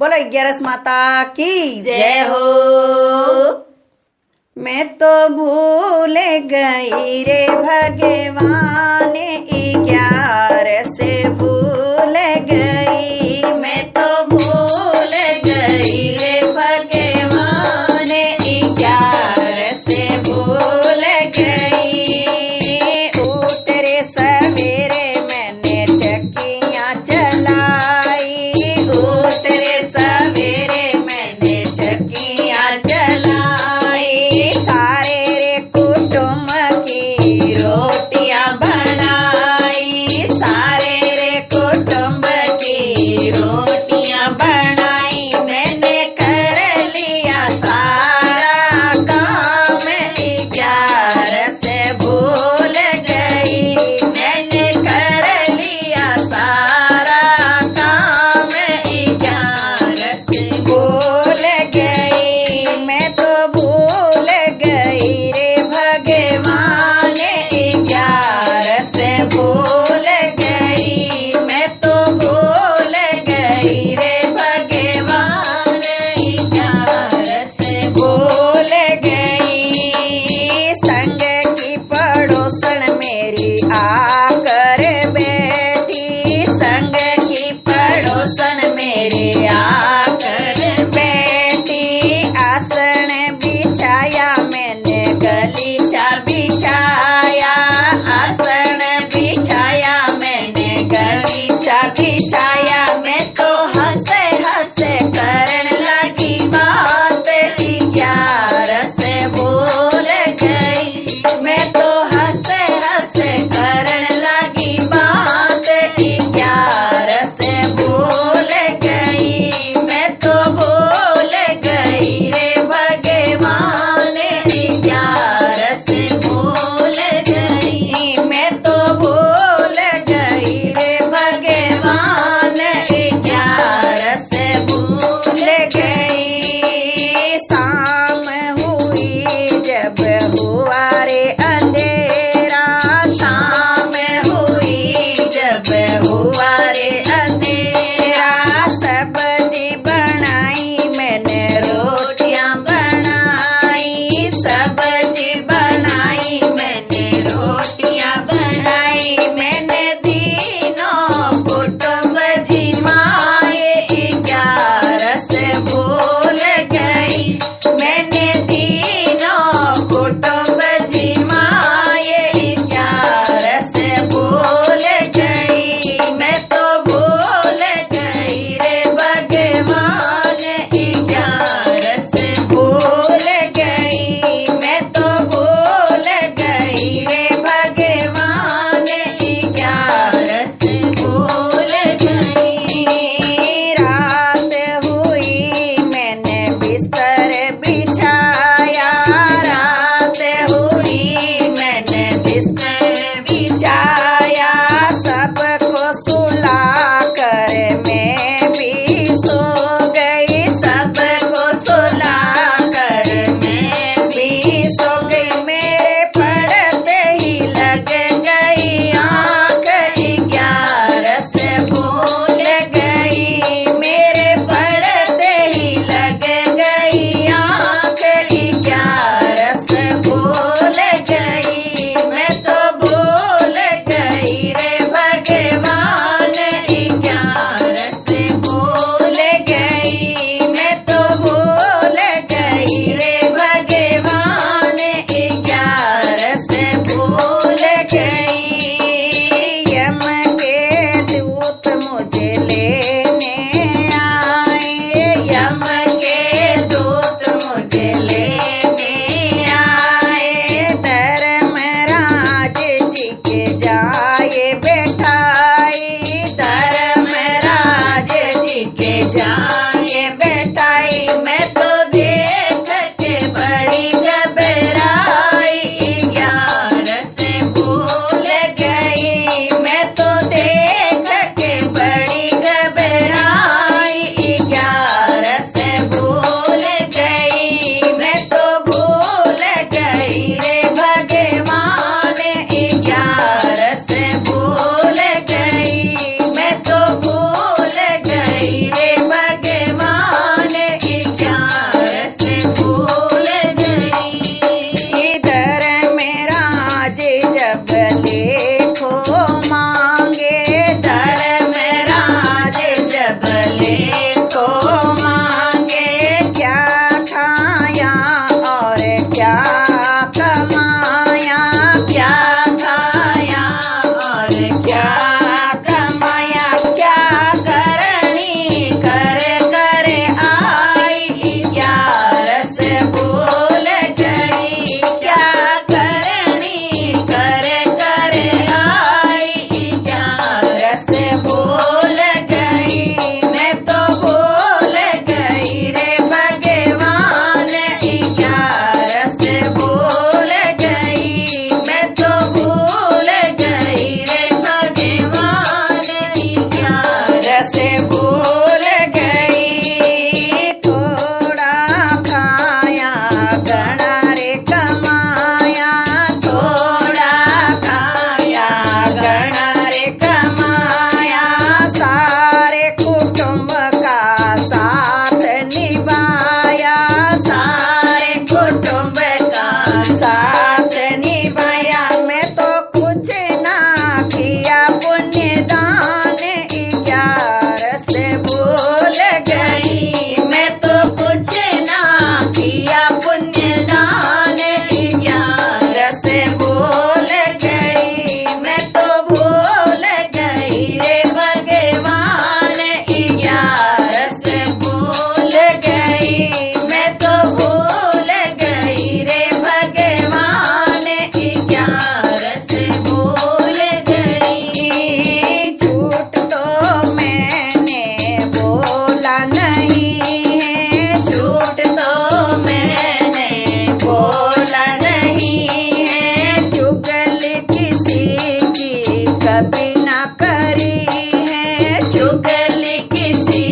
बोलो 11 माता की जय हो। मैं तो भूल गई रे भगवान 11 से भूल गई। मैं तो भूल गई रे भगवान 11 से भूल गई। उठ रे सवेरे मैंने चक्कियाँ चलाई। उठ रे सवेरे मैंने चक्कियाँ चलाई। सारे रे कुटुंब की रोटियाँ बनाई। है। झूठ तो मैंने बोला नहीं है। चुगली किसी की कभी ना करी है। चुगली किसी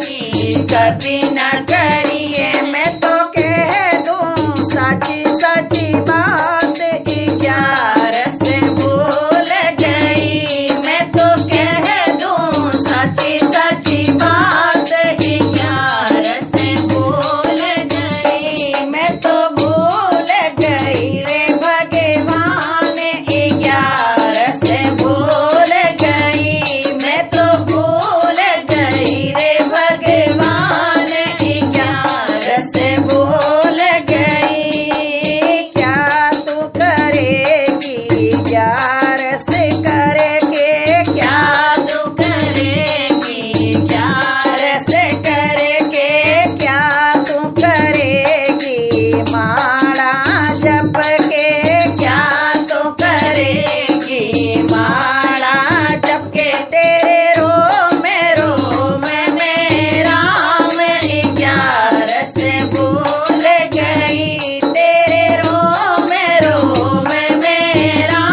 की कभी न करिए। मैं तो कह दूं सच्ची सच्ची बात, 11 से भूल गई मैं तो कह दूं सच्ची सच्ची बात। 11 से भूल गई मैं तो भूल गई रे भगवान। 11 से भूल गई मैं तो भूल गई रे भगवान। 11 से भूल गई। क्या तू करेगी 11 से करके, क्या तू करेगी 11 से करके क्या तू करेगी माला जप के। क्या तू करेगी माला जप के। तेरे रोम मेरा मैं 11 से भूल गई। तेरे रोम मेरा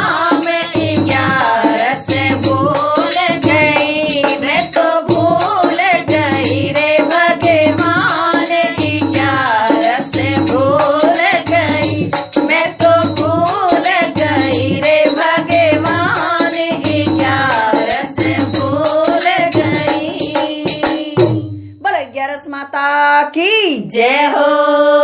मैं 11 से भूल गई। मैं तो भूल गई रे भगवान। 11 से भूल गई मैं तो भूल गई रे भगवान। 11 से भूल गई। बोले 11 माता की जय हो।